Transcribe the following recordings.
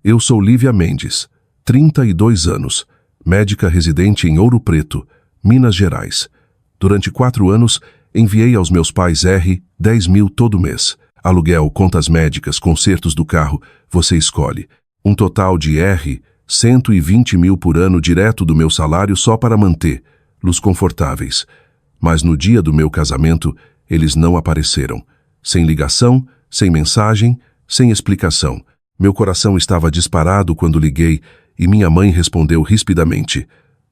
Eu sou Lívia Mendes, 32 anos, médica residente em Ouro Preto, Minas Gerais. Durante 4 anos, enviei aos meus pais R$ 10.000 todo mês. Aluguel, contas médicas, consertos do carro, você escolhe. Um total de R$ 120.000 por ano direto do meu salário só para manter-los confortáveis. Mas no dia do meu casamento, eles não apareceram. Sem ligação, sem mensagem, sem explicação. Meu coração estava disparado quando liguei e minha mãe respondeu rispidamente: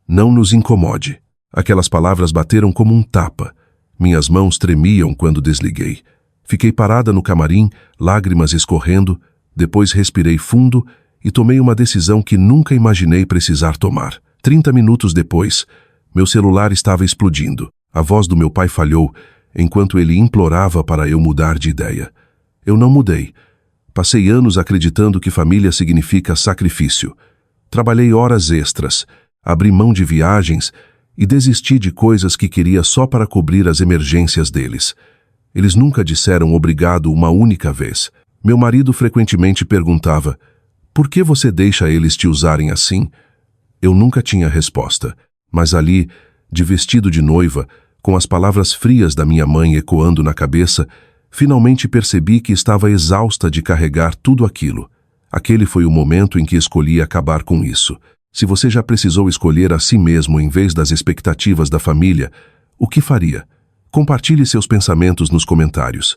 "Não nos incomode." Aquelas palavras bateram como um tapa. Minhas mãos tremiam quando desliguei. Fiquei parada no camarim, lágrimas escorrendo, depois respirei fundo e tomei uma decisão que nunca imaginei precisar tomar. 30 minutos depois, meu celular estava explodindo. A voz do meu pai falhou, enquanto ele implorava para eu mudar de ideia. Eu não mudei. Passei anos acreditando que família significa sacrifício. Trabalhei horas extras, abri mão de viagens e desisti de coisas que queria só para cobrir as emergências deles. Eles nunca disseram obrigado uma única vez. Meu marido frequentemente perguntava: "Por que você deixa eles te usarem assim?" Eu nunca tinha resposta, mas ali, de vestido de noiva, com as palavras frias da minha mãe ecoando na cabeça, finalmente percebi que estava exausta de carregar tudo aquilo. Aquele foi o momento em que escolhi acabar com isso. Se você já precisou escolher a si mesmo em vez das expectativas da família, o que faria? Compartilhe seus pensamentos nos comentários.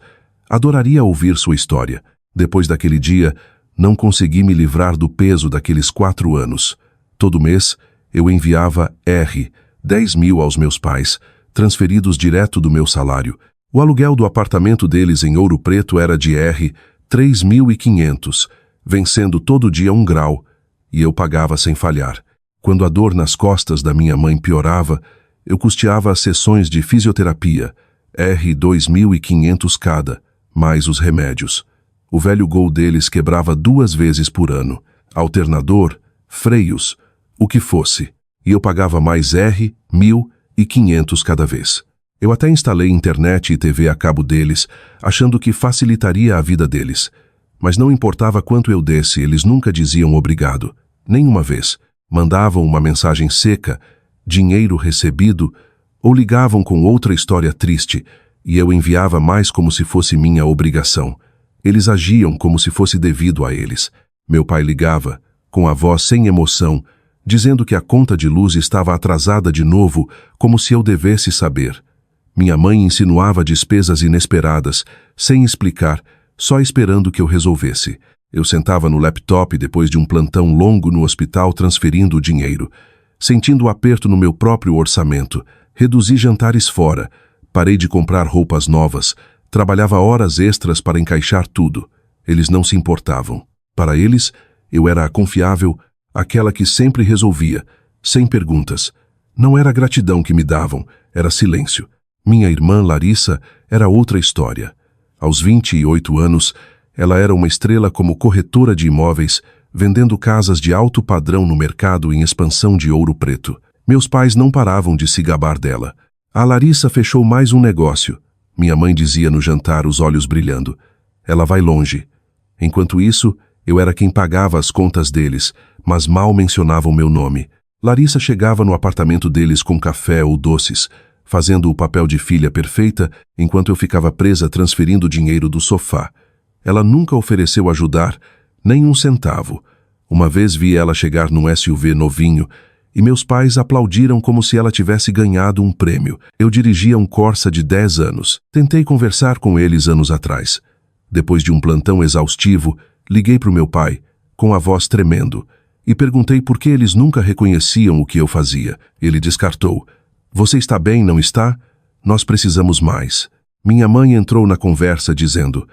Adoraria ouvir sua história. Depois daquele dia, não consegui me livrar do peso daqueles 4 anos. Todo mês, eu enviava R$ 10.000 aos meus pais, transferidos direto do meu salário. O aluguel do apartamento deles em Ouro Preto era de R$ 3.500, vencendo todo dia 1 grau, e eu pagava sem falhar. Quando a dor nas costas da minha mãe piorava, eu custeava as sessões de fisioterapia, R$ 2.500 cada, mais os remédios. O velho Gol deles quebrava 2 vezes por ano, alternador, freios, o que fosse, e eu pagava mais R$ 1.500 cada vez. Eu até instalei internet e TV a cabo deles, achando que facilitaria a vida deles. Mas não importava quanto eu desse, eles nunca diziam obrigado. Nenhuma vez. Mandavam uma mensagem seca, dinheiro recebido, ou ligavam com outra história triste, e eu enviava mais como se fosse minha obrigação. Eles agiam como se fosse devido a eles. Meu pai ligava, com a voz sem emoção, dizendo que a conta de luz estava atrasada de novo, como se eu devesse saber. Minha mãe insinuava despesas inesperadas, sem explicar, só esperando que eu resolvesse. Eu sentava no laptop depois de um plantão longo no hospital transferindo o dinheiro. Sentindo o aperto no meu próprio orçamento, reduzi jantares fora, parei de comprar roupas novas, trabalhava horas extras para encaixar tudo. Eles não se importavam. Para eles, eu era a confiável, aquela que sempre resolvia, sem perguntas. Não era gratidão que me davam, era silêncio. Minha irmã Larissa era outra história. Aos 28 anos, ela era uma estrela como corretora de imóveis, vendendo casas de alto padrão no mercado em expansão de Ouro Preto. Meus pais não paravam de se gabar dela. A Larissa fechou mais um negócio. Minha mãe dizia no jantar, os olhos brilhando: "Ela vai longe." Enquanto isso, eu era quem pagava as contas deles, mas mal mencionavam meu nome. Larissa chegava no apartamento deles com café ou doces, fazendo o papel de filha perfeita, enquanto eu ficava presa transferindo dinheiro do sofá. Ela nunca ofereceu ajudar, nem 1 centavo. Uma vez vi ela chegar num SUV novinho, e meus pais aplaudiram como se ela tivesse ganhado um prêmio. Eu dirigia um Corsa de 10 anos. Tentei conversar com eles anos atrás. Depois de um plantão exaustivo, liguei para o meu pai, com a voz tremendo, e perguntei por que eles nunca reconheciam o que eu fazia. Ele descartou: "Você está bem, não está? Nós precisamos mais." Minha mãe entrou na conversa dizendo: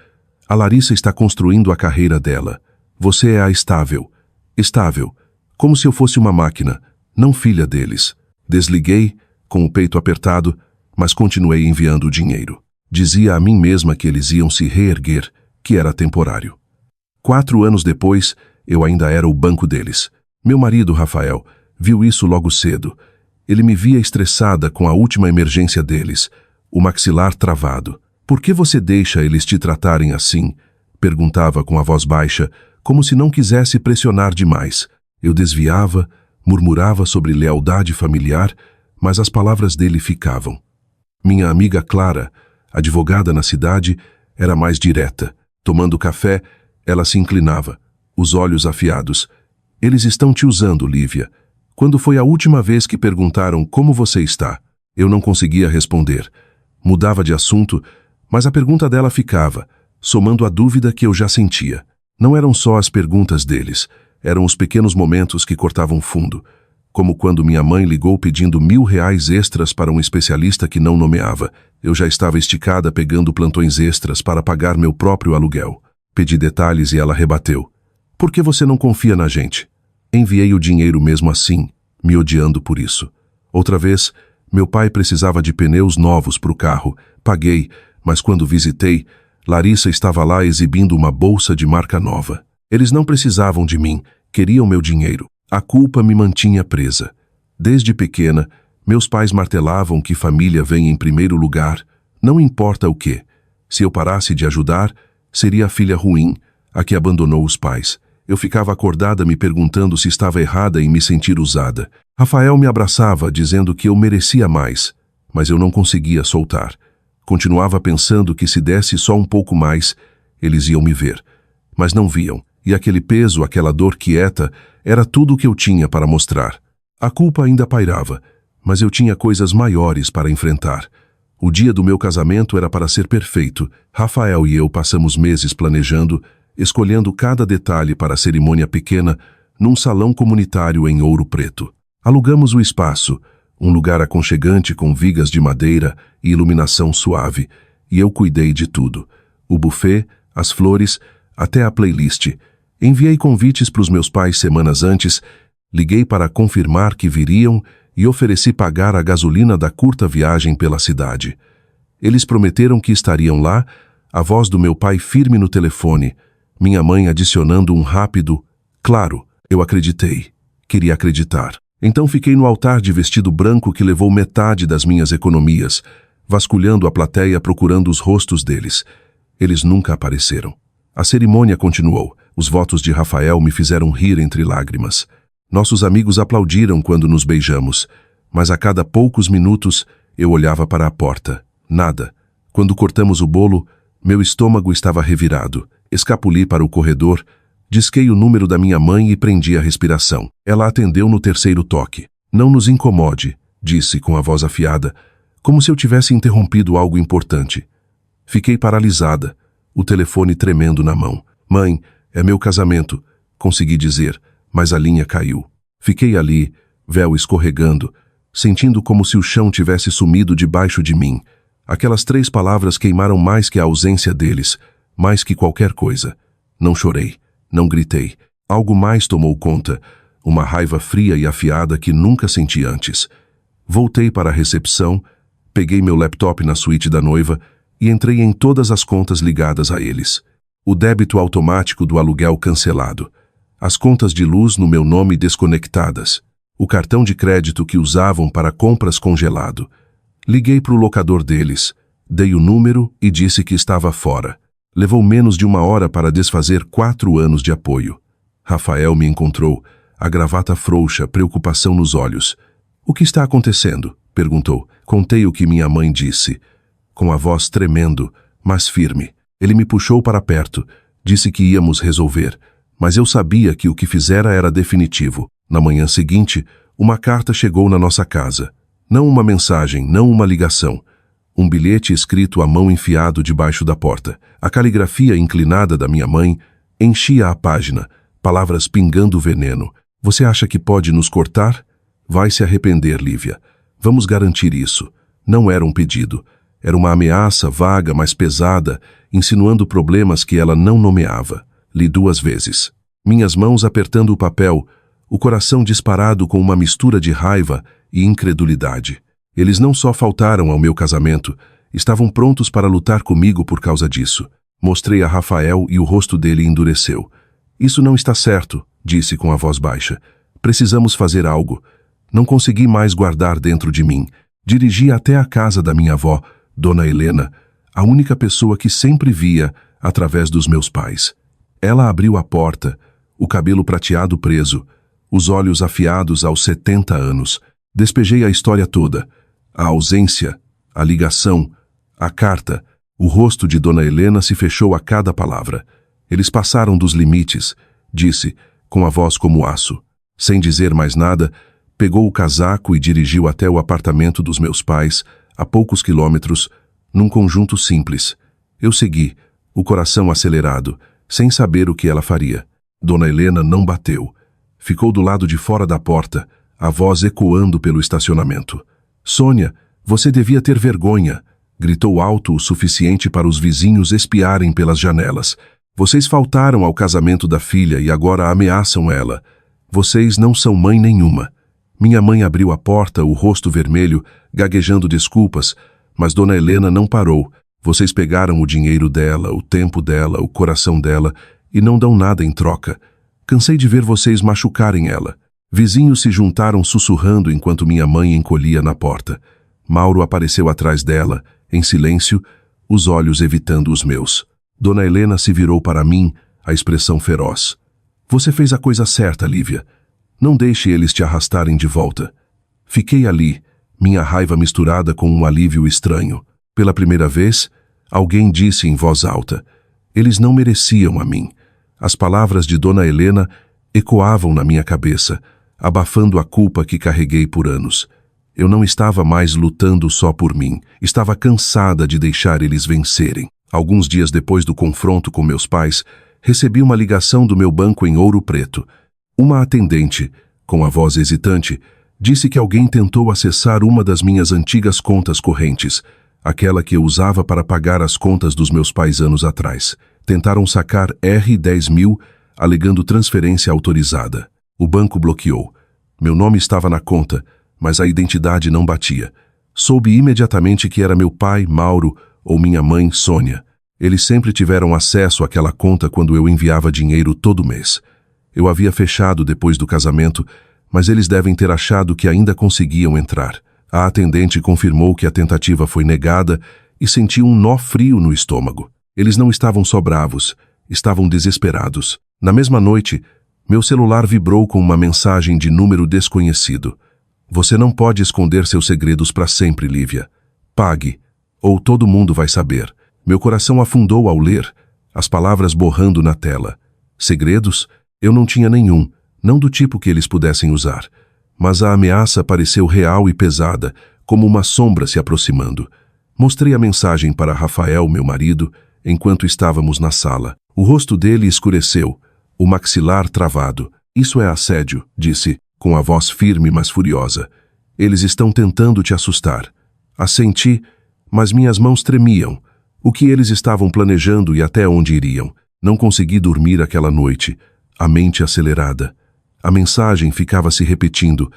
"A Larissa está construindo a carreira dela. Você é a estável. Estável. Como se eu fosse uma máquina, não filha deles." Desliguei, com o peito apertado, mas continuei enviando o dinheiro. Dizia a mim mesma que eles iam se reerguer, que era temporário. 4 anos depois, eu ainda era o banco deles. Meu marido, Rafael, viu isso logo cedo. Ele me via estressada com a última emergência deles, o maxilar travado. "Por que você deixa eles te tratarem assim?" perguntava com a voz baixa, como se não quisesse pressionar demais. Eu desviava, murmurava sobre lealdade familiar, mas as palavras dele ficavam. Minha amiga Clara, advogada na cidade, era mais direta. Tomando café, ela se inclinava, os olhos afiados. Eles estão te usando, Lívia. Quando foi a última vez que perguntaram como você está? Eu não conseguia responder. Mudava de assunto, mas a pergunta dela ficava, somando a dúvida que eu já sentia. Não eram só as perguntas deles, eram os pequenos momentos que cortavam fundo, como quando minha mãe ligou pedindo R$1.000 extras para um especialista que não nomeava. Eu já estava esticada pegando plantões extras para pagar meu próprio aluguel. Pedi detalhes e ela rebateu. Por que você não confia na gente? Enviei o dinheiro mesmo assim, me odiando por isso. Outra vez, meu pai precisava de pneus novos para o carro. Paguei, mas quando visitei, Larissa estava lá exibindo uma bolsa de marca nova. Eles não precisavam de mim, queriam meu dinheiro. A culpa me mantinha presa. Desde pequena, meus pais martelavam que família vem em primeiro lugar, não importa o quê. Se eu parasse de ajudar, seria a filha ruim, a que abandonou os pais. Eu ficava acordada me perguntando se estava errada em me sentir usada. Rafael me abraçava, dizendo que eu merecia mais, mas eu não conseguia soltar. Continuava pensando que se desse só um pouco mais, eles iam me ver. Mas não viam, e aquele peso, aquela dor quieta, era tudo o que eu tinha para mostrar. A culpa ainda pairava, mas eu tinha coisas maiores para enfrentar. O dia do meu casamento era para ser perfeito. Rafael e eu passamos meses planejando, escolhendo cada detalhe para a cerimônia pequena, num salão comunitário em Ouro Preto. Alugamos o espaço, um lugar aconchegante com vigas de madeira e iluminação suave, e eu cuidei de tudo. O buffet, as flores, até a playlist. Enviei convites para os meus pais semanas antes, liguei para confirmar que viriam e ofereci pagar a gasolina da curta viagem pela cidade. Eles prometeram que estariam lá, a voz do meu pai firme no telefone, minha mãe adicionando um rápido, claro, eu acreditei. Queria acreditar. Então fiquei no altar de vestido branco que levou metade das minhas economias, vasculhando a plateia procurando os rostos deles. Eles nunca apareceram. A cerimônia continuou. Os votos de Rafael me fizeram rir entre lágrimas. Nossos amigos aplaudiram quando nos beijamos, mas a cada poucos minutos eu olhava para a porta. Nada. Quando cortamos o bolo, meu estômago estava revirado. Escapuli para o corredor, disquei o número da minha mãe e prendi a respiração. Ela atendeu no terceiro toque. Não nos incomode, disse com a voz afiada, como se eu tivesse interrompido algo importante. Fiquei paralisada, o telefone tremendo na mão. Mãe, é meu casamento, consegui dizer, mas a linha caiu. Fiquei ali, véu escorregando, sentindo como se o chão tivesse sumido debaixo de mim. Aquelas 3 palavras queimaram mais que a ausência deles, mais que qualquer coisa. Não chorei, não gritei. Algo mais tomou conta, uma raiva fria e afiada que nunca senti antes. Voltei para a recepção, peguei meu laptop na suíte da noiva e entrei em todas as contas ligadas a eles. O débito automático do aluguel cancelado. As contas de luz no meu nome desconectadas. O cartão de crédito que usavam para compras congelado. Liguei para o locador deles, dei o número e disse que estava fora. Levou menos de 1 hora para desfazer 4 anos de apoio. Rafael me encontrou, a gravata frouxa, preocupação nos olhos. O que está acontecendo? Perguntou. Contei o que minha mãe disse, com a voz tremendo, mas firme. Ele me puxou para perto, disse que íamos resolver, mas eu sabia que o que fizera era definitivo. Na manhã seguinte, uma carta chegou na nossa casa. Não uma mensagem, não uma ligação. Um bilhete escrito à mão enfiado debaixo da porta. A caligrafia inclinada da minha mãe enchia a página, palavras pingando veneno. Você acha que pode nos cortar? Vai se arrepender, Lívia. Vamos garantir isso. Não era um pedido. Era uma ameaça vaga, mas pesada, insinuando problemas que ela não nomeava. Li 2 vezes. Minhas mãos apertando o papel, o coração disparado com uma mistura de raiva e incredulidade. Eles não só faltaram ao meu casamento, estavam prontos para lutar comigo por causa disso. Mostrei a Rafael e o rosto dele endureceu. Isso não está certo, disse com a voz baixa. Precisamos fazer algo. Não consegui mais guardar dentro de mim. Dirigi até a casa da minha avó, Dona Helena, a única pessoa que sempre via através dos meus pais. Ela abriu a porta, o cabelo prateado preso, os olhos afiados aos 70 anos. Despejei a história toda. A ausência, a ligação, a carta. O rosto de Dona Helena se fechou a cada palavra. Eles passaram dos limites, disse, com a voz como aço. Sem dizer mais nada, pegou o casaco e dirigiu até o apartamento dos meus pais, a poucos quilômetros, num conjunto simples. Eu segui, o coração acelerado, sem saber o que ela faria. Dona Helena não bateu. Ficou do lado de fora da porta, a voz ecoando pelo estacionamento. Sônia, você devia ter vergonha, gritou alto o suficiente para os vizinhos espiarem pelas janelas. Vocês faltaram ao casamento da filha e agora ameaçam ela. Vocês não são mãe nenhuma. Minha mãe abriu a porta, o rosto vermelho, gaguejando desculpas, mas Dona Helena não parou. Vocês pegaram o dinheiro dela, o tempo dela, o coração dela e não dão nada em troca. Cansei de ver vocês machucarem ela. Vizinhos se juntaram sussurrando enquanto minha mãe encolhia na porta. Mauro apareceu atrás dela, em silêncio, os olhos evitando os meus. Dona Helena se virou para mim, a expressão feroz. Você fez a coisa certa, Lívia. Não deixe eles te arrastarem de volta. Fiquei ali, minha raiva misturada com um alívio estranho. Pela primeira vez, alguém disse em voz alta. Eles não mereciam a mim. As palavras de Dona Helena ecoavam na minha cabeça, abafando a culpa que carreguei por anos. Eu não estava mais lutando só por mim. Estava cansada de deixar eles vencerem. Alguns dias depois do confronto com meus pais, recebi uma ligação do meu banco em Ouro Preto. Uma atendente, com a voz hesitante, disse que alguém tentou acessar uma das minhas antigas contas correntes, aquela que eu usava para pagar as contas dos meus pais anos atrás. Tentaram sacar R$10.000, alegando transferência autorizada. O banco bloqueou. Meu nome estava na conta, mas a identidade não batia. Soube imediatamente que era meu pai, Mauro, ou minha mãe, Sônia. Eles sempre tiveram acesso àquela conta quando eu enviava dinheiro todo mês. Eu havia fechado depois do casamento, mas eles devem ter achado que ainda conseguiam entrar. A atendente confirmou que a tentativa foi negada e senti um nó frio no estômago. Eles não estavam só bravos, estavam desesperados. Na mesma noite, meu celular vibrou com uma mensagem de número desconhecido. Você não pode esconder seus segredos para sempre, Lívia. Pague, ou todo mundo vai saber. Meu coração afundou ao ler, as palavras borrando na tela. Segredos? Eu não tinha nenhum, não do tipo que eles pudessem usar. Mas a ameaça pareceu real e pesada, como uma sombra se aproximando. Mostrei a mensagem para Rafael, meu marido, enquanto estávamos na sala. O rosto dele escureceu, o maxilar travado. Isso é assédio, disse, com a voz firme mas furiosa. Eles estão tentando te assustar. Assenti, mas minhas mãos tremiam. O que eles estavam planejando e até onde iriam. Não consegui dormir aquela noite, a mente acelerada. A mensagem ficava se repetindo,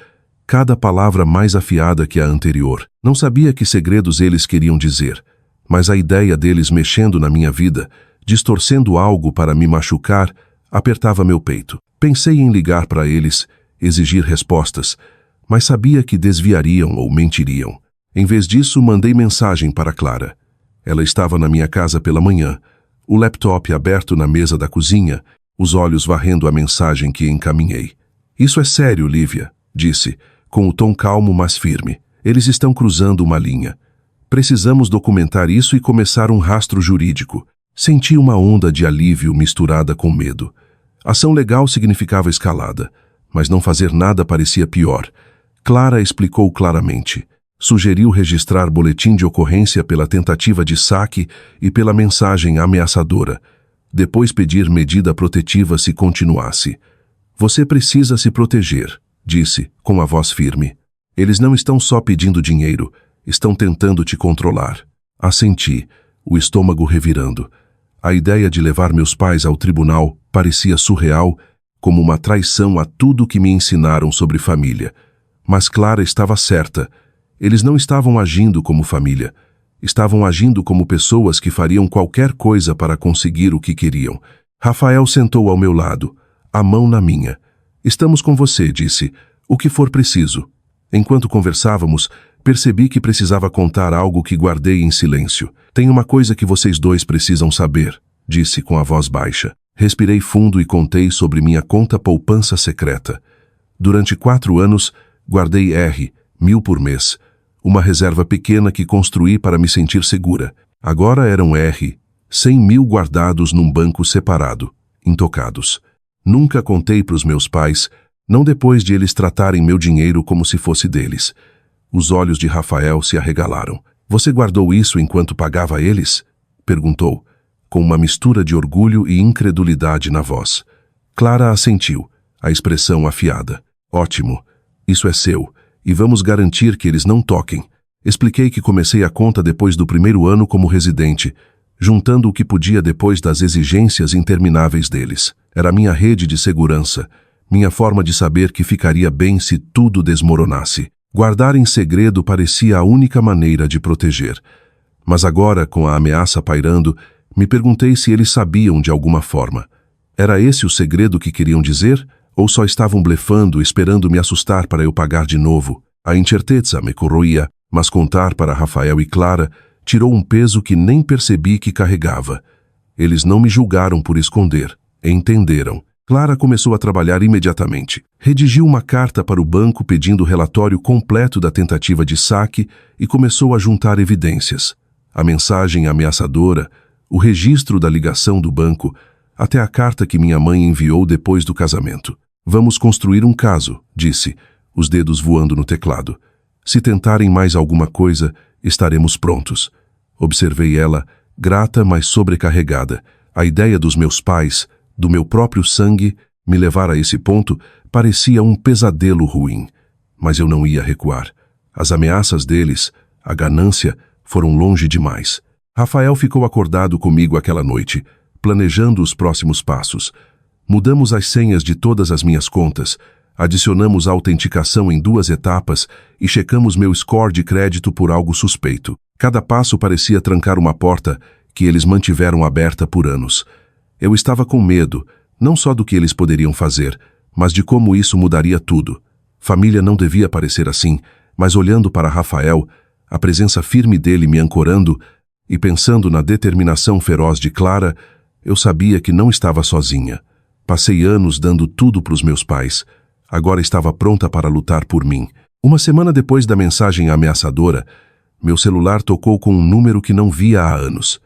cada palavra mais afiada que a anterior. Não sabia que segredos eles queriam dizer, mas a ideia deles mexendo na minha vida, distorcendo algo para me machucar, apertava meu peito. Pensei em ligar para eles, exigir respostas, mas sabia que desviariam ou mentiriam. Em vez disso, mandei mensagem para Clara. Ela estava na minha casa pela manhã, o laptop aberto na mesa da cozinha, os olhos varrendo a mensagem que encaminhei. Isso é sério, Lívia, disse, com o tom calmo mas firme. Eles estão cruzando uma linha. Precisamos documentar isso e começar um rastro jurídico. Senti uma onda de alívio misturada com medo. Ação legal significava escalada, mas não fazer nada parecia pior. Clara explicou claramente. Sugeriu registrar boletim de ocorrência pela tentativa de saque e pela mensagem ameaçadora. Depois pedir medida protetiva se continuasse. Você precisa se proteger, disse, com a voz firme. Eles não estão só pedindo dinheiro, estão tentando te controlar. Assenti, o estômago revirando. A ideia de levar meus pais ao tribunal parecia surreal, como uma traição a tudo que me ensinaram sobre família. Mas Clara estava certa. Eles não estavam agindo como família. Estavam agindo como pessoas que fariam qualquer coisa para conseguir o que queriam. Rafael sentou ao meu lado, a mão na minha. Estamos com você, disse, o que for preciso. Enquanto conversávamos, percebi que precisava contar algo que guardei em silêncio. Tem uma coisa que vocês dois precisam saber, disse com a voz baixa. Respirei fundo e contei sobre minha conta poupança secreta. Durante 4 anos, guardei R$ 1.000 por mês, uma reserva pequena que construí para me sentir segura. Agora eram R$ 100.000 guardados num banco separado, intocados. Nunca contei para os meus pais, não depois de eles tratarem meu dinheiro como se fosse deles. Os olhos de Rafael se arregalaram. Você guardou isso enquanto pagava eles? Perguntou, com uma mistura de orgulho e incredulidade na voz. Clara assentiu, a expressão afiada. Ótimo, isso é seu, e vamos garantir que eles não toquem. Expliquei que comecei a conta depois do primeiro ano como residente, juntando o que podia depois das exigências intermináveis deles. Era minha rede de segurança, minha forma de saber que ficaria bem se tudo desmoronasse. Guardar em segredo parecia a única maneira de proteger. Mas agora, com a ameaça pairando, me perguntei se eles sabiam de alguma forma. Era esse o segredo que queriam dizer? Ou só estavam blefando, esperando me assustar para eu pagar de novo? A incerteza me corroía, mas contar para Rafael e Clara tirou um peso que nem percebi que carregava. Eles não me julgaram por esconder, entenderam. Clara começou a trabalhar imediatamente. Redigiu uma carta para o banco pedindo o relatório completo da tentativa de saque e começou a juntar evidências. A mensagem ameaçadora, o registro da ligação do banco, até a carta que minha mãe enviou depois do casamento. Vamos construir um caso, disse, os dedos voando no teclado. Se tentarem mais alguma coisa, estaremos prontos. Observei ela, grata, mas sobrecarregada. A ideia dos meus pais, do meu próprio sangue, me levar a esse ponto, parecia um pesadelo ruim. Mas eu não ia recuar. As ameaças deles, a ganância, foram longe demais. Rafael ficou acordado comigo aquela noite, planejando os próximos passos. Mudamos as senhas de todas as minhas contas, adicionamos a autenticação em 2 etapas e checamos meu score de crédito por algo suspeito. Cada passo parecia trancar uma porta que eles mantiveram aberta por anos. Eu estava com medo, não só do que eles poderiam fazer, mas de como isso mudaria tudo. Família não devia parecer assim, mas olhando para Rafael, a presença firme dele me ancorando, e pensando na determinação feroz de Clara, eu sabia que não estava sozinha. Passei anos dando tudo para os meus pais. Agora estava pronta para lutar por mim. Uma semana depois da mensagem ameaçadora, meu celular tocou com um número que não via há anos.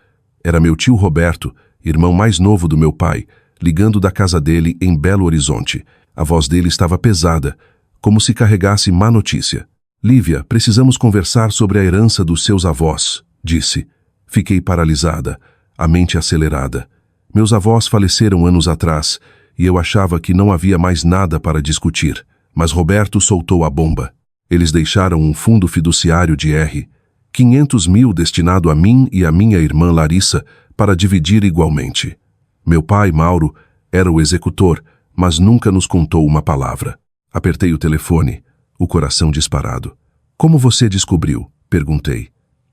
Era meu tio Roberto, irmão mais novo do meu pai, ligando da casa dele em Belo Horizonte. A voz dele estava pesada, como se carregasse má notícia. Lívia, precisamos conversar sobre a herança dos seus avós, disse. Fiquei paralisada, a mente acelerada. Meus avós faleceram anos atrás, e eu achava que não havia mais nada para discutir. Mas Roberto soltou a bomba. Eles deixaram um fundo fiduciário de R$ 500.000 destinado a mim e a minha irmã Larissa para dividir igualmente. Meu pai, Mauro, era o executor, mas nunca nos contou uma palavra. Apertei o telefone, o coração disparado. Como você descobriu? Perguntei.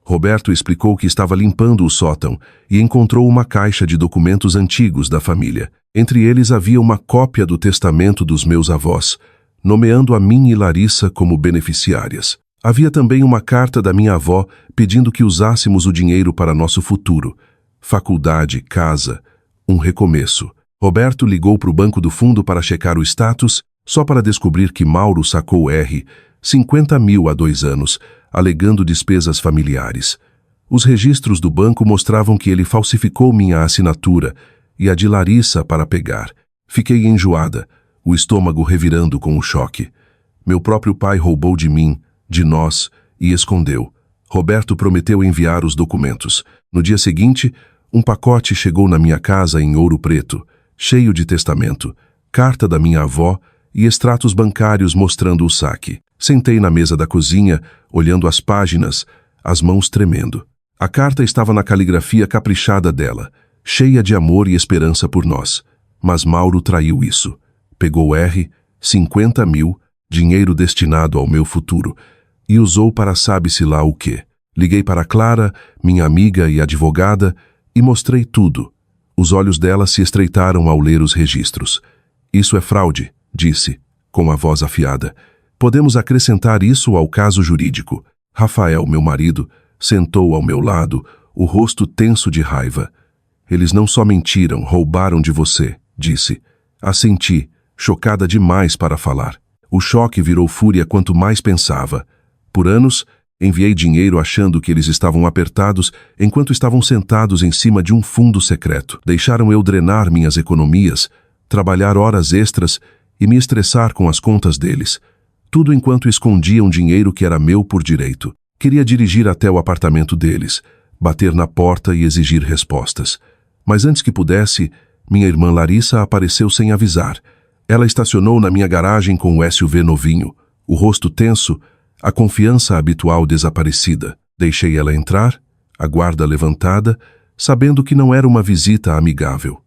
Roberto explicou que estava limpando o sótão e encontrou uma caixa de documentos antigos da família. Entre eles havia uma cópia do testamento dos meus avós, nomeando a mim e Larissa como beneficiárias. Havia também uma carta da minha avó pedindo que usássemos o dinheiro para nosso futuro. Faculdade, casa, um recomeço. Roberto ligou para o banco do fundo para checar o status, só para descobrir que Mauro sacou R$ 50.000 há 2 anos, alegando despesas familiares. Os registros do banco mostravam que ele falsificou minha assinatura e a de Larissa para pegar. Fiquei enjoada, o estômago revirando com o choque. Meu próprio pai roubou de mim, de nós, e escondeu. Roberto prometeu enviar os documentos. No dia seguinte, um pacote chegou na minha casa em Ouro Preto, cheio de testamento, carta da minha avó e extratos bancários mostrando o saque. Sentei na mesa da cozinha, olhando as páginas, as mãos tremendo. A carta estava na caligrafia caprichada dela, cheia de amor e esperança por nós. Mas Mauro traiu isso. Pegou R$ 50.000, dinheiro destinado ao meu futuro, e usou para sabe-se lá o quê. Liguei para Clara, minha amiga e advogada, e mostrei tudo. Os olhos dela se estreitaram ao ler os registros. Isso é fraude, disse, com a voz afiada. Podemos acrescentar isso ao caso jurídico. Rafael, meu marido, sentou ao meu lado, o rosto tenso de raiva. Eles não só mentiram, roubaram de você, disse. Assenti, chocada demais para falar. O choque virou fúria quanto mais pensava. Por anos, enviei dinheiro achando que eles estavam apertados enquanto estavam sentados em cima de um fundo secreto. Deixaram eu drenar minhas economias, trabalhar horas extras e me estressar com as contas deles. Tudo enquanto escondiam dinheiro que era meu por direito. Queria dirigir até o apartamento deles, bater na porta e exigir respostas. Mas antes que pudesse, minha irmã Larissa apareceu sem avisar. Ela estacionou na minha garagem com o SUV novinho, o rosto tenso, a confiança habitual desaparecida. Deixei ela entrar, a guarda levantada, sabendo que não era uma visita amigável.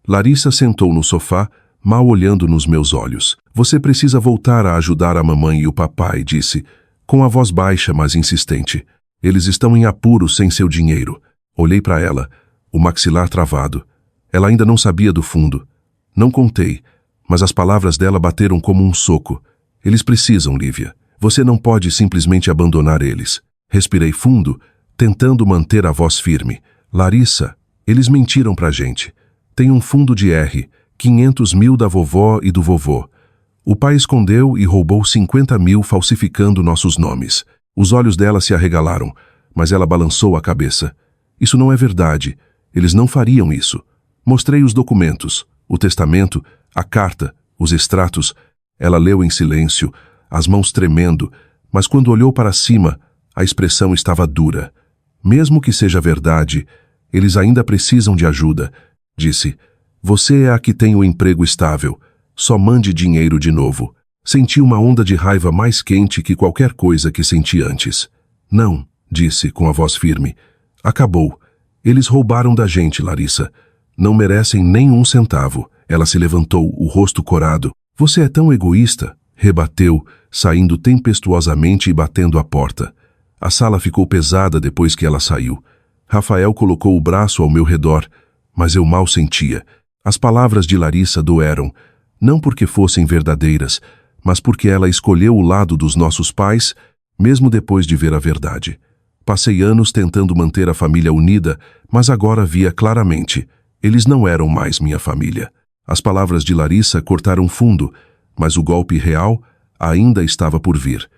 Larissa sentou no sofá, mal olhando nos meus olhos. Você precisa voltar a ajudar a mamãe e o papai, disse, com a voz baixa, mas insistente. Eles estão em apuros sem seu dinheiro. Olhei para ela, o maxilar travado. Ela ainda não sabia do fundo. Não contei, mas as palavras dela bateram como um soco. Eles precisam, Lívia. Você não pode simplesmente abandonar eles. Respirei fundo, tentando manter a voz firme. Larissa, eles mentiram pra gente. Tem um fundo de R, 500 mil da vovó e do vovô. O pai escondeu e roubou 50 mil falsificando nossos nomes. Os olhos dela se arregalaram, mas ela balançou a cabeça. Isso não é verdade. Eles não fariam isso. Mostrei os documentos, o testamento, a carta, os extratos. Ela leu em silêncio, as mãos tremendo, mas quando olhou para cima, a expressão estava dura. Mesmo que seja verdade, eles ainda precisam de ajuda, disse. Você é a que tem o emprego estável. Só mande dinheiro de novo. Senti uma onda de raiva mais quente que qualquer coisa que senti antes. Não, disse com a voz firme. Acabou. Eles roubaram da gente, Larissa. Não merecem nem um centavo. Ela se levantou, o rosto corado. Você é tão egoísta, rebateu, saindo tempestuosamente e batendo a porta. A sala ficou pesada depois que ela saiu. Rafael colocou o braço ao meu redor, mas eu mal sentia. As palavras de Larissa doeram, não porque fossem verdadeiras, mas porque ela escolheu o lado dos nossos pais, mesmo depois de ver a verdade. Passei anos tentando manter a família unida, mas agora via claramente. Eles não eram mais minha família. As palavras de Larissa cortaram fundo, mas o golpe real ainda estava por vir.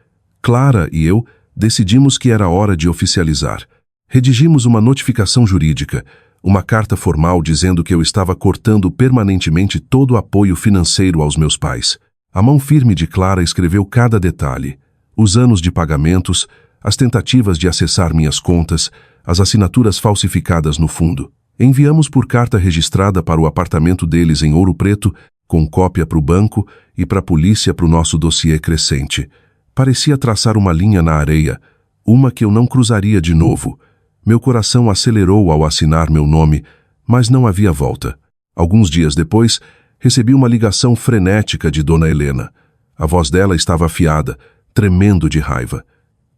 Clara e eu decidimos que era hora de oficializar. Redigimos uma notificação jurídica, uma carta formal dizendo que eu estava cortando permanentemente todo o apoio financeiro aos meus pais. A mão firme de Clara escreveu cada detalhe. Os anos de pagamentos, as tentativas de acessar minhas contas, as assinaturas falsificadas no fundo. Enviamos por carta registrada para o apartamento deles em Ouro Preto, com cópia para o banco e para a polícia para o nosso dossiê crescente. Parecia traçar uma linha na areia, uma que eu não cruzaria de novo. Meu coração acelerou ao assinar meu nome, mas não havia volta. Alguns dias depois, recebi uma ligação frenética de Dona Helena. A voz dela estava afiada, tremendo de raiva.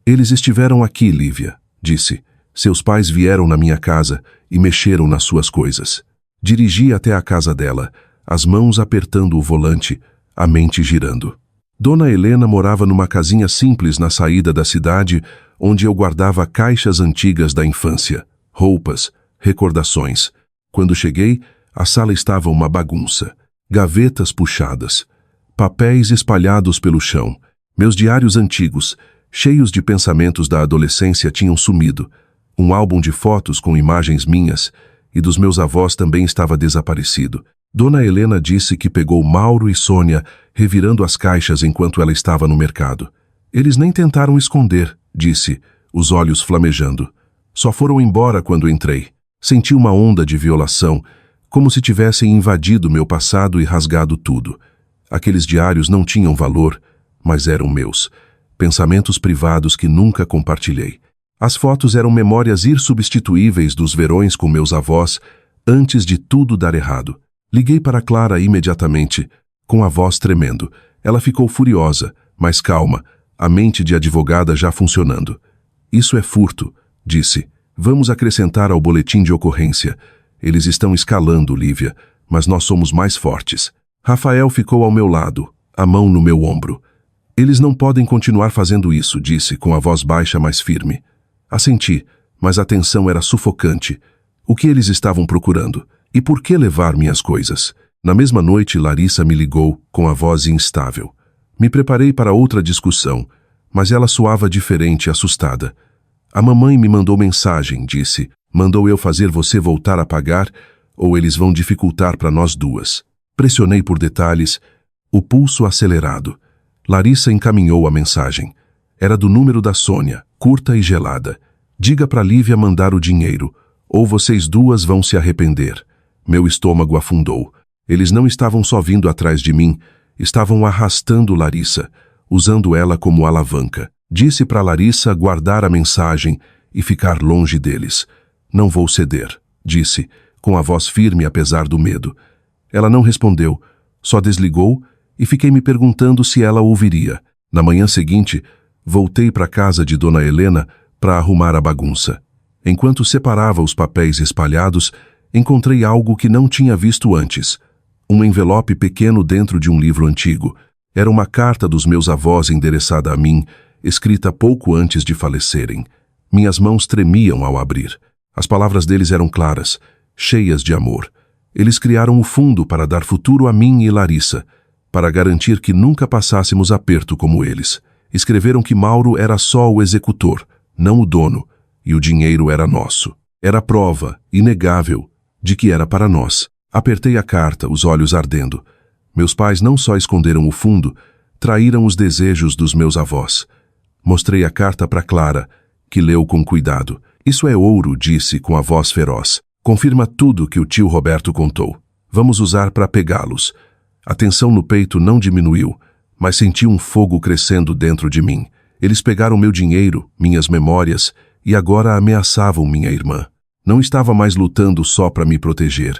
Eles estiveram aqui, Lívia, disse. Seus pais vieram na minha casa e mexeram nas suas coisas. Dirigi até a casa dela, as mãos apertando o volante, a mente girando. Dona Helena morava numa casinha simples na saída da cidade, onde eu guardava caixas antigas da infância, roupas, recordações. Quando cheguei, a sala estava uma bagunça. Gavetas puxadas, papéis espalhados pelo chão. Meus diários antigos, cheios de pensamentos da adolescência, tinham sumido. Um álbum de fotos com imagens minhas e dos meus avós também estava desaparecido. Dona Helena disse que pegou Mauro e Sônia revirando as caixas enquanto ela estava no mercado. Eles nem tentaram esconder, disse, os olhos flamejando. Só foram embora quando entrei. Senti uma onda de violação, como se tivessem invadido meu passado e rasgado tudo. Aqueles diários não tinham valor, mas eram meus. Pensamentos privados que nunca compartilhei. As fotos eram memórias insubstituíveis dos verões com meus avós, antes de tudo dar errado. Liguei para Clara imediatamente, com a voz tremendo. Ela ficou furiosa, mas calma, a mente de advogada já funcionando. Isso é furto, disse. Vamos acrescentar ao boletim de ocorrência. Eles estão escalando, Lívia, mas nós somos mais fortes. Rafael ficou ao meu lado, a mão no meu ombro. Eles não podem continuar fazendo isso, disse, com a voz baixa mais firme. Assenti, mas a tensão era sufocante. O que eles estavam procurando? E por que levar minhas coisas? Na mesma noite, Larissa me ligou com a voz instável. Me preparei para outra discussão, mas ela soava diferente e assustada. A mamãe me mandou mensagem, disse. Mandou eu fazer você voltar a pagar ou eles vão dificultar para nós duas. Pressionei por detalhes, o pulso acelerado. Larissa encaminhou a mensagem. Era do número da Sônia, curta e gelada. Diga para Lívia mandar o dinheiro, ou vocês duas vão se arrepender. Meu estômago afundou. Eles não estavam só vindo atrás de mim, estavam arrastando Larissa, usando ela como alavanca. Disse para Larissa guardar a mensagem e ficar longe deles. Não vou ceder, disse, com a voz firme apesar do medo. Ela não respondeu, só desligou e fiquei me perguntando se ela ouviria. Na manhã seguinte, voltei para a casa de Dona Helena para arrumar a bagunça. Enquanto separava os papéis espalhados, encontrei algo que não tinha visto antes. Um envelope pequeno dentro de um livro antigo. Era uma carta dos meus avós endereçada a mim, escrita pouco antes de falecerem. Minhas mãos tremiam ao abrir. As palavras deles eram claras, cheias de amor. Eles criaram o fundo para dar futuro a mim e Larissa, para garantir que nunca passássemos aperto como eles. Escreveram que Mauro era só o executor, não o dono, e o dinheiro era nosso. Era prova, inegável, de que era para nós. Apertei a carta, os olhos ardendo. Meus pais não só esconderam o fundo, traíram os desejos dos meus avós. Mostrei a carta para Clara, que leu com cuidado. Isso é ouro, disse com a voz feroz. Confirma tudo que o tio Roberto contou. Vamos usar para pegá-los. A tensão no peito não diminuiu, mas senti um fogo crescendo dentro de mim. Eles pegaram meu dinheiro, minhas memórias, e agora ameaçavam minha irmã. Não estava mais lutando só para me proteger.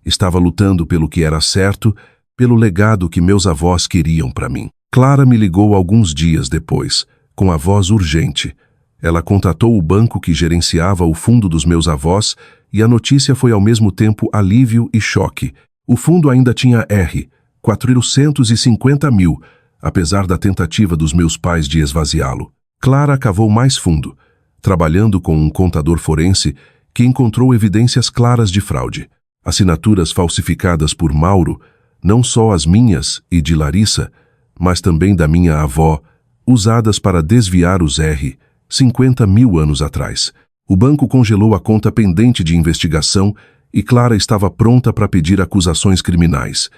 Estava lutando pelo que era certo, pelo legado que meus avós queriam para mim. Clara me ligou alguns dias depois, com a voz urgente. Ela contatou o banco que gerenciava o fundo dos meus avós e a notícia foi ao mesmo tempo alívio e choque. O fundo ainda tinha R, 450 mil, apesar da tentativa dos meus pais de esvaziá-lo. Clara cavou mais fundo, trabalhando com um contador forense que encontrou evidências claras de fraude. Assinaturas falsificadas por Mauro, não só as minhas e de Larissa, mas também da minha avó, usadas para desviar os R, 50 mil anos atrás. O banco congelou a conta pendente de investigação e Clara estava pronta para pedir acusações criminais.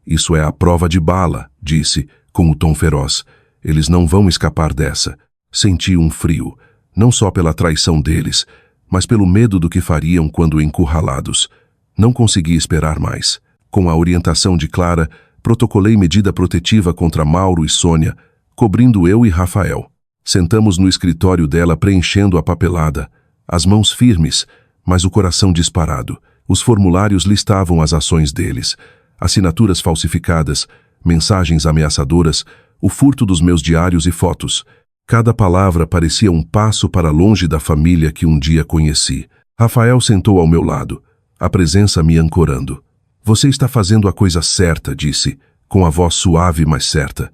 Isso é a prova de bala, disse, com o tom feroz. Eles não vão escapar dessa. Senti um frio, não só pela traição deles, mas pelo medo do que fariam quando encurralados. Não consegui esperar mais. Com a orientação de Clara, protocolei medida protetiva contra Mauro e Sônia, cobrindo eu e Rafael. Sentamos no escritório dela preenchendo a papelada, as mãos firmes, mas o coração disparado. Os formulários listavam as ações deles, assinaturas falsificadas, mensagens ameaçadoras, o furto dos meus diários e fotos. Cada palavra parecia um passo para longe da família que um dia conheci. Rafael sentou ao meu lado, a presença me ancorando. Você está fazendo a coisa certa, disse, com a voz suave mas certa.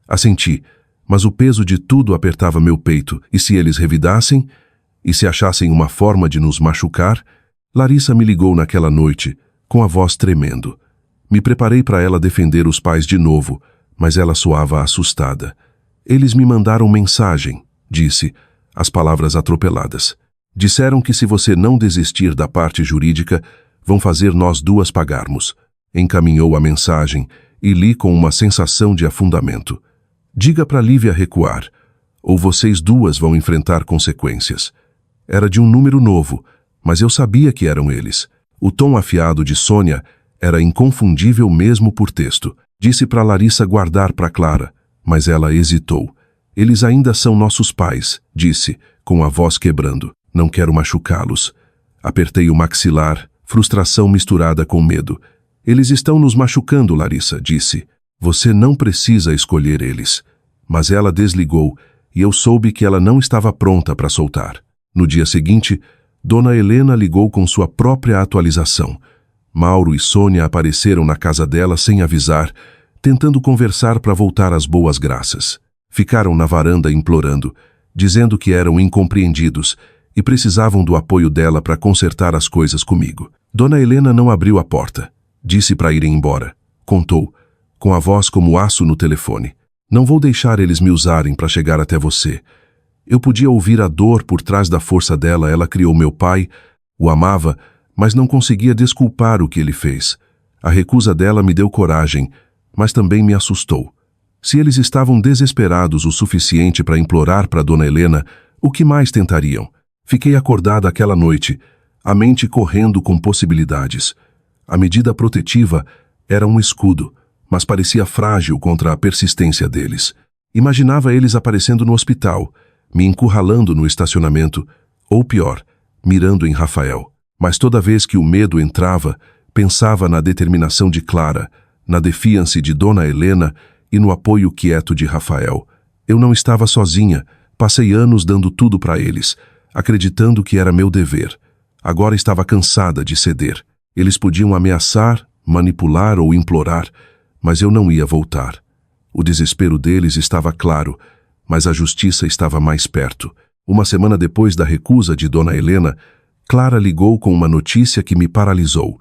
Assenti, mas o peso de tudo apertava meu peito. E se eles revidassem? E se achassem uma forma de nos machucar? Larissa me ligou naquela noite, com a voz tremendo. Me preparei para ela defender os pais de novo, mas ela soava assustada. Eles me mandaram mensagem, disse, as palavras atropeladas. Disseram que se você não desistir da parte jurídica, vão fazer nós duas pagarmos. Encaminhou a mensagem e li com uma sensação de afundamento. Diga para Lívia recuar, ou vocês duas vão enfrentar consequências. Era de um número novo, mas eu sabia que eram eles. O tom afiado de Sônia era inconfundível mesmo por texto. Disse para Larissa guardar para Clara, mas ela hesitou. Eles ainda são nossos pais, disse, com a voz quebrando. Não quero machucá-los. Apertei o maxilar, frustração misturada com medo. Eles estão nos machucando, Larissa, disse. Você não precisa escolher eles. Mas ela desligou e eu soube que ela não estava pronta para soltar. No dia seguinte, Dona Helena ligou com sua própria atualização. Mauro e Sônia apareceram na casa dela sem avisar, tentando conversar para voltar às boas graças. Ficaram na varanda implorando, dizendo que eram incompreendidos e precisavam do apoio dela para consertar as coisas comigo. Dona Helena não abriu a porta. Disse para irem embora. Contou, com a voz como aço no telefone. Não vou deixar eles me usarem para chegar até você. Eu podia ouvir a dor por trás da força dela. Ela criou meu pai, o amava, mas não conseguia desculpar o que ele fez. A recusa dela me deu coragem, mas também me assustou. Se eles estavam desesperados o suficiente para implorar para Dona Helena, o que mais tentariam? Fiquei acordada aquela noite, a mente correndo com possibilidades. A medida protetiva era um escudo, mas parecia frágil contra a persistência deles. Imaginava eles aparecendo no hospital, me encurralando no estacionamento, ou pior, mirando em Rafael. Mas toda vez que o medo entrava, pensava na determinação de Clara, na defiance de Dona Helena e no apoio quieto de Rafael. Eu não estava sozinha, passei anos dando tudo para eles, acreditando que era meu dever. Agora estava cansada de ceder. Eles podiam ameaçar, manipular ou implorar, mas eu não ia voltar. O desespero deles estava claro, mas a justiça estava mais perto. Uma semana depois da recusa de Dona Helena, Clara ligou com uma notícia que me paralisou.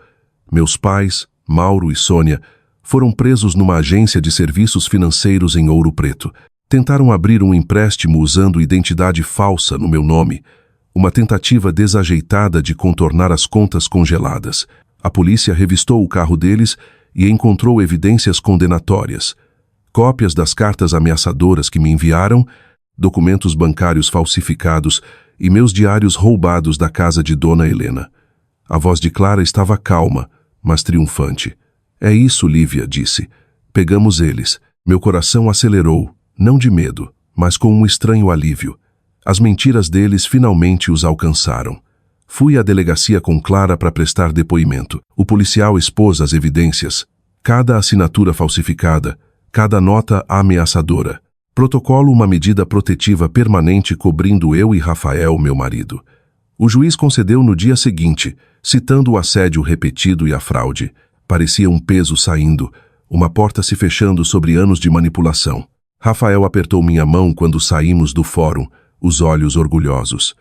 Meus pais, Mauro e Sônia, foram presos numa agência de serviços financeiros em Ouro Preto. Tentaram abrir um empréstimo usando identidade falsa no meu nome, uma tentativa desajeitada de contornar as contas congeladas. A polícia revistou o carro deles e encontrou evidências condenatórias. Cópias das cartas ameaçadoras que me enviaram, documentos bancários falsificados e meus diários roubados da casa de Dona Helena. A voz de Clara estava calma, mas triunfante. É isso, Lívia, disse. Pegamos eles. Meu coração acelerou, não de medo, mas com um estranho alívio. As mentiras deles finalmente os alcançaram. Fui à delegacia com Clara para prestar depoimento. O policial expôs as evidências. Cada assinatura falsificada, cada nota ameaçadora. Protocolo uma medida protetiva permanente cobrindo eu e Rafael, meu marido. O juiz concedeu no dia seguinte, citando o assédio repetido e a fraude. Parecia um peso saindo, uma porta se fechando sobre anos de manipulação. Rafael apertou minha mão quando saímos do fórum, os olhos orgulhosos.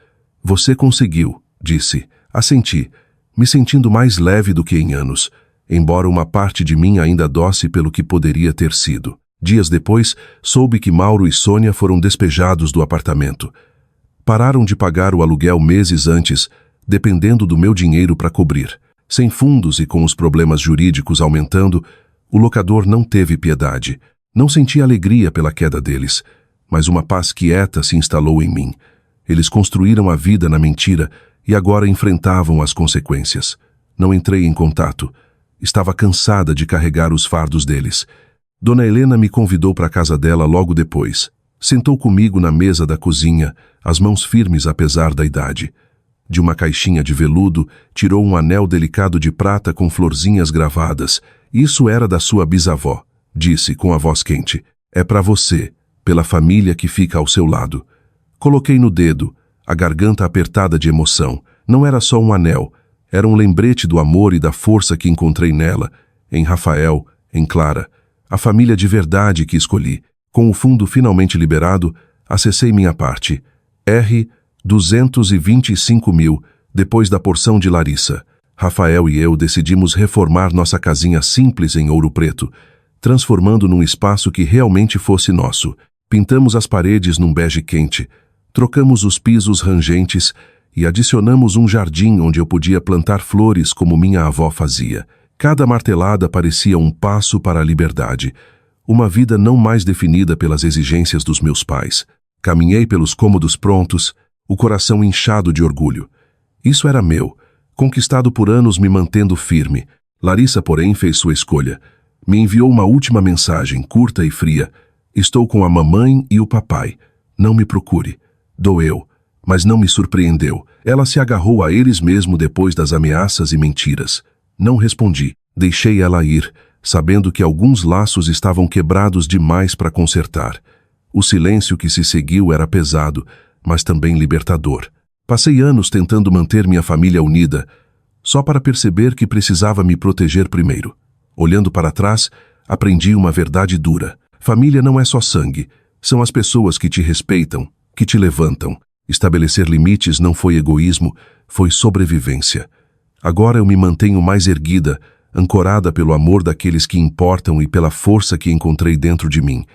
Você conseguiu, disse. Assenti, me sentindo mais leve do que em anos, embora uma parte de mim ainda doce pelo que poderia ter sido. Dias depois, soube que Mauro e Sônia foram despejados do apartamento. Pararam de pagar o aluguel meses antes, dependendo do meu dinheiro para cobrir. Sem fundos e com os problemas jurídicos aumentando, o locador não teve piedade. Não senti alegria pela queda deles, mas uma paz quieta se instalou em mim. Eles construíram a vida na mentira e agora enfrentavam as consequências. Não entrei em contato. Estava cansada de carregar os fardos deles. Dona Helena me convidou para a casa dela logo depois. Sentou comigo na mesa da cozinha, as mãos firmes apesar da idade. De uma caixinha de veludo, tirou um anel delicado de prata com florzinhas gravadas. Isso era da sua bisavó, disse com a voz quente. É para você, pela família que fica ao seu lado. Coloquei no dedo, a garganta apertada de emoção. Não era só um anel, era um lembrete do amor e da força que encontrei nela, em Rafael, em Clara. A família de verdade que escolhi. Com o fundo finalmente liberado, acessei minha parte. R. 225 mil, depois da porção de Larissa. Rafael e eu decidimos reformar nossa casinha simples em Ouro Preto, transformando num espaço que realmente fosse nosso. Pintamos as paredes num bege quente, trocamos os pisos rangentes e adicionamos um jardim onde eu podia plantar flores como minha avó fazia. Cada martelada parecia um passo para a liberdade, uma vida não mais definida pelas exigências dos meus pais. Caminhei pelos cômodos prontos, o coração inchado de orgulho. Isso era meu, conquistado por anos me mantendo firme. Larissa, porém, fez sua escolha. Me enviou uma última mensagem, curta e fria. Estou com a mamãe e o papai. Não me procure. Doeu, mas não me surpreendeu. Ela se agarrou a eles mesmo depois das ameaças e mentiras. Não respondi. Deixei ela ir, sabendo que alguns laços estavam quebrados demais para consertar. O silêncio que se seguiu era pesado, mas também libertador. Passei anos tentando manter minha família unida, só para perceber que precisava me proteger primeiro. Olhando para trás, aprendi uma verdade dura. Família não é só sangue, são as pessoas que te respeitam, que te levantam. Estabelecer limites não foi egoísmo, foi sobrevivência. Agora eu me mantenho mais erguida, ancorada pelo amor daqueles que importam e pela força que encontrei dentro de mim.